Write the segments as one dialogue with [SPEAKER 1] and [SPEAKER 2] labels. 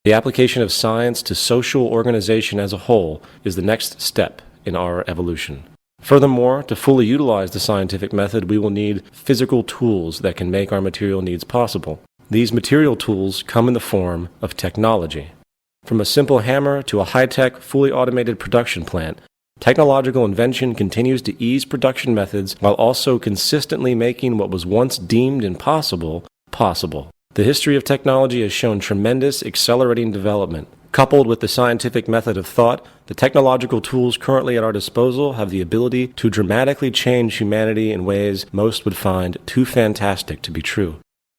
[SPEAKER 1] The application of science to social organization as a whole is the next step in our evolution. Furthermore, to fully utilize the scientific method, we will need physical tools that can make our material needs possible. These material tools come in the form of technology. From a simple hammer to a high-tech, fully automated production plant, technological invention continues to ease production methods while also consistently making what was once deemed impossible, possible. The history of technology has shown tremendous accelerating development. Coupled with the scientific method of thought, the technological tools currently at our disposal have the ability to dramatically change humanity in ways most would find too fantastic to be true.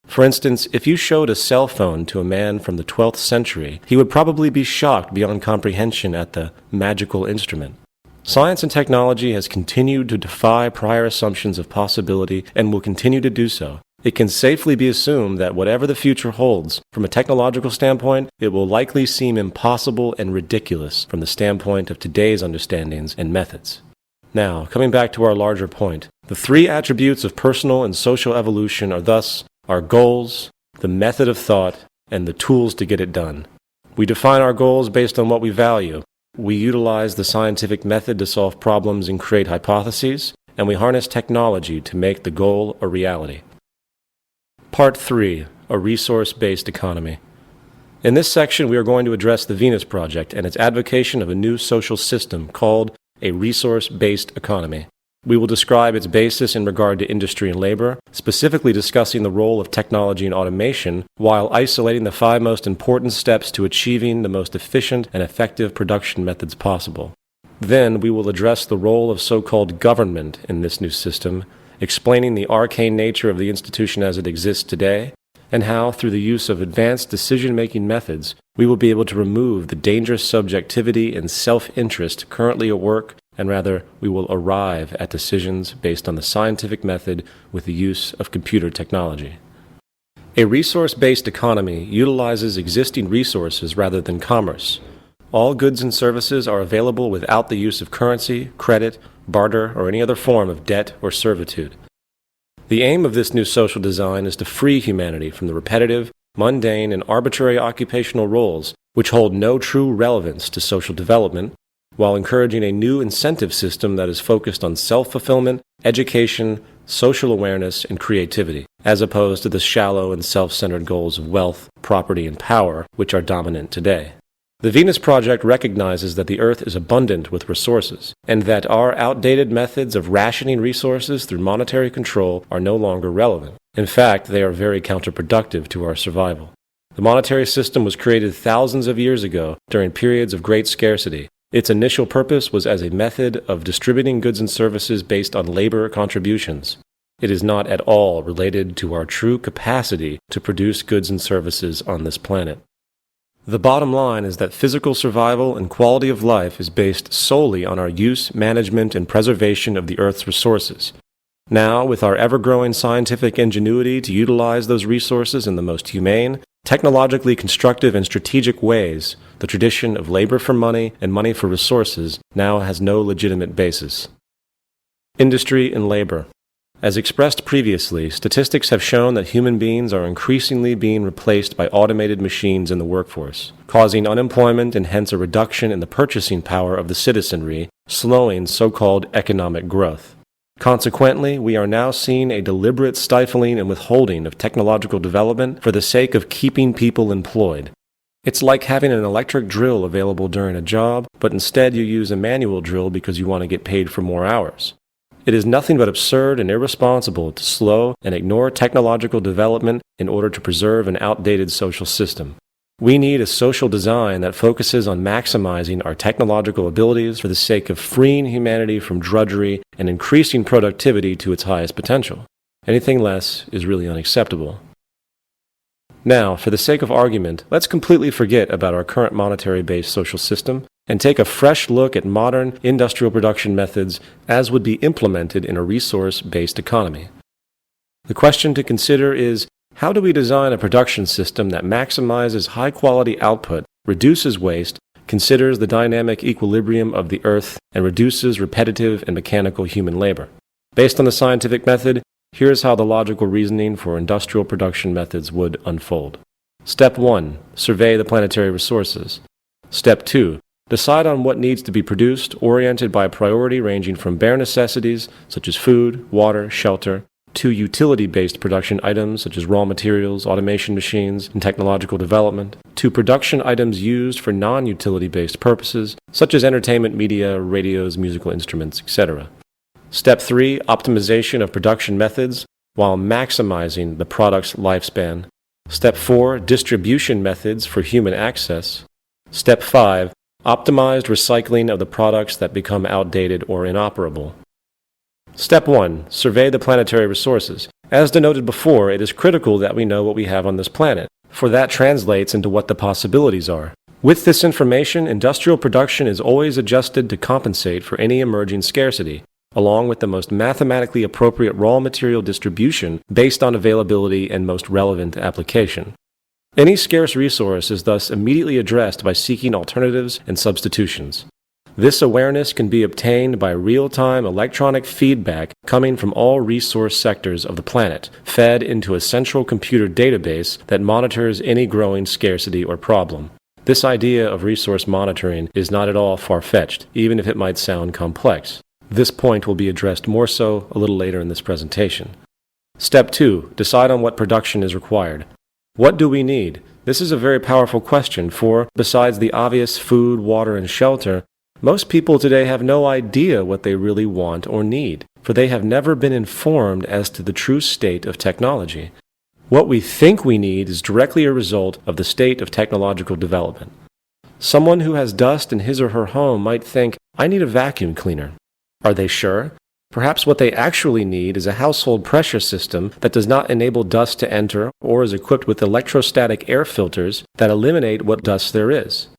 [SPEAKER 1] For instance, if you showed a cell phone to a man from the 12th century, he would probably be shocked beyond comprehension at the magical instrument. Science and technology has continued to defy prior assumptions of possibility and will continue to do so. It can safely be assumed that whatever the future holds, from a technological standpoint, it will likely seem impossible and ridiculous from the standpoint of today's understandings and methods. Now, coming back to our larger point, the three attributes of personal and social evolution are thus our goals, the method of thought, and the tools to get it done. We define our goals based on what we value. We utilize the scientific method to solve problems and create hypotheses, and we harness technology to make the goal a reality. Part 3. A resource-based economy. In this section, we are going to address the Venus Project and its advocation of a new social system called a resource-based economy. We will describe its basis in regard to industry and labor, specifically discussing the role of technology and automation, while isolating the 5 most important steps to achieving the most efficient and effective production methods possible. Then we will address the role of so-called government in this new system, explaining the arcane nature of the institution as it exists today, and how, through the use of advanced decision-making methods, we will be able to remove the dangerous subjectivity and self-interest currently at work, and rather, we will arrive at decisions based on the scientific method with the use of computer technology. A resource-based economy utilizes existing resources rather than commerce. All goods and services are available without the use of currency, credit, barter, or any other form of debt or servitude. The aim of this new social design is to free humanity from the repetitive, mundane, and arbitrary occupational roles which hold no true relevance to social development, while encouraging a new incentive system that is focused on self-fulfillment, education, social awareness, and creativity, as opposed to the shallow and self-centered goals of wealth, property, and power which are dominant today. The Venus Project recognizes that the Earth is abundant with resources, and that our outdated methods of rationing resources through monetary control are no longer relevant. In fact, they are very counterproductive to our survival. The monetary system was created thousands of years ago during periods of great scarcity. Its initial purpose was as a method of distributing goods and services based on labor contributions. It is not at all related to our true capacity to produce goods and services on this planet. The bottom line is that physical survival and quality of life is based solely on our use, management, and preservation of the Earth's resources. Now, with our ever-growing scientific ingenuity to utilize those resources in the most humane, technologically constructive, and strategic ways, the tradition of labor for money and money for resources now has no legitimate basis. Industry and labor. As expressed previously, statistics have shown that human beings are increasingly being replaced by automated machines in the workforce, causing unemployment and hence a reduction in the purchasing power of the citizenry, slowing so-called economic growth. Consequently, we are now seeing a deliberate stifling and withholding of technological development for the sake of keeping people employed. It's like having an electric drill available during a job, but instead you use a manual drill because you want to get paid for more hours. It is nothing but absurd and irresponsible to slow and ignore technological development in order to preserve an outdated social system. We need a social design that focuses on maximizing our technological abilities for the sake of freeing humanity from drudgery and increasing productivity to its highest potential. Anything less is really unacceptable. Now, for the sake of argument, let's completely forget about our current monetary-based social system and take a fresh look at modern industrial production methods as would be implemented in a resource-based economy. The question to consider is, how do we design a production system that maximizes high-quality output, reduces waste, considers the dynamic equilibrium of the Earth, and reduces repetitive and mechanical human labor? Based on the scientific method, here's how the logical reasoning for industrial production methods would unfold. Step 1. Survey the planetary resources. Step 2. Decide on what needs to be produced, oriented by priority ranging from bare necessities, such as food, water, shelter, to utility-based production items, such as raw materials, automation machines, and technological development, to production items used for non-utility-based purposes, such as entertainment media, radios, musical instruments, etc. Step 3. Optimization of production methods while maximizing the product's lifespan. Step 4. Distribution methods for human access. Step 5. Optimized recycling of the products that become outdated or inoperable. Step 1. Survey the planetary resources. As denoted before, it is critical that we know what we have on this planet, for that translates into what the possibilities are. With this information, industrial production is always adjusted to compensate for any emerging scarcity, along with the most mathematically appropriate raw material distribution based on availability and most relevant application. Any scarce resource is thus immediately addressed by seeking alternatives and substitutions. This awareness can be obtained by real-time electronic feedback coming from all resource sectors of the planet, fed into a central computer database that monitors any growing scarcity or problem. This idea of resource monitoring is not at all far-fetched, even if it might sound complex. This point will be addressed more so a little later in this presentation. Step 2. Decide on what production is required. What do we need? This is a very powerful question, for, besides the obvious food, water, and shelter, most people today have no idea what they really want or need, for they have never been informed as to the true state of technology. What we think we need is directly a result of the state of technological development. Someone who has dust in his or her home might think, I need a vacuum cleaner. Are they sure? Perhaps what they actually need is a household pressure system that does not enable dust to enter or is equipped with electrostatic air filters that eliminate what dust there is.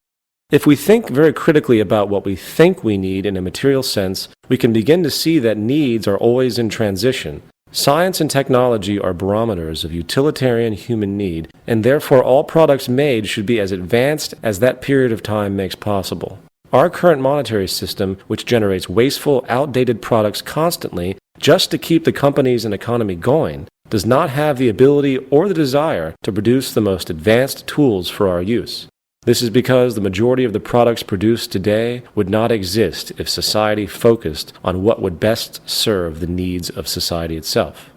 [SPEAKER 1] If we think very critically about what we think we need in a material sense, we can begin to see that needs are always in transition. Science and technology are barometers of utilitarian human need, and therefore all products made should be as advanced as that period of time makes possible. Our current monetary system, which generates wasteful, outdated products constantly just to keep the companies and economy going, does not have the ability or the desire to produce the most advanced tools for our use. This is because the majority of the products produced today would not exist if society focused on what would best serve the needs of society itself.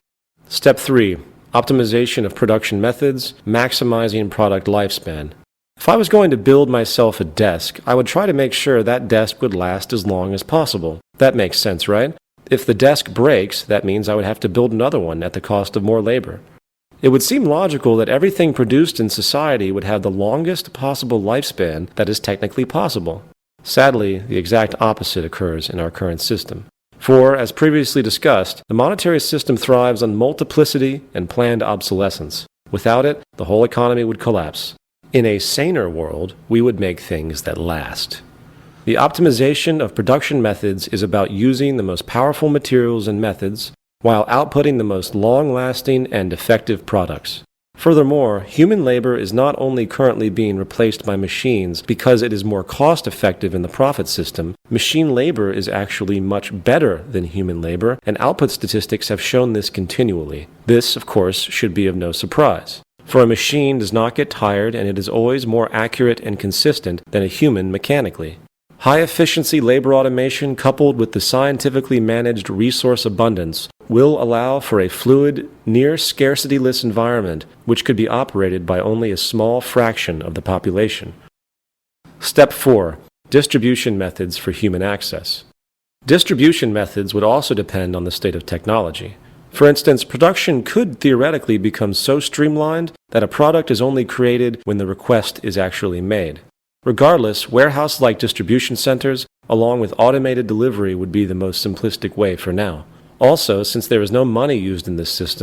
[SPEAKER 1] Step 3. Optimization of production methods, maximizing product lifespan. If I was going to build myself a desk, I would try to make sure that desk would last as long as possible. That makes sense, right? If the desk breaks, that means I would have to build another one at the cost of more labor. It would seem logical that everything produced in society would have the longest possible lifespan that is technically possible. Sadly, the exact opposite occurs in our current system. For, as previously discussed, the monetary system thrives on multiplicity and planned obsolescence. Without it, the whole economy would collapse. In a saner world, we would make things that last. The optimization of production methods is about using the most powerful materials and methods while outputting the most long-lasting and effective products. Furthermore, human labor is not only currently being replaced by machines because it is more cost-effective in the profit system, machine labor is actually much better than human labor, and output statistics have shown this continually. This, of course, should be of no surprise. For a machine does not get tired, and it is always more accurate and consistent than a human mechanically. High-efficiency labor automation coupled with the scientifically managed resource abundance will allow for a fluid, near-scarcity-less environment which could be operated by only a small fraction of the population. Step 4. Distribution methods for human access. Distribution methods would also depend on the state of technology. For instance, production could theoretically become so streamlined that a product is only created when the request is actually made. Regardless, warehouse-like distribution centers, along with automated delivery, would be the most simplistic way for now. Also, since there is no money used in this system,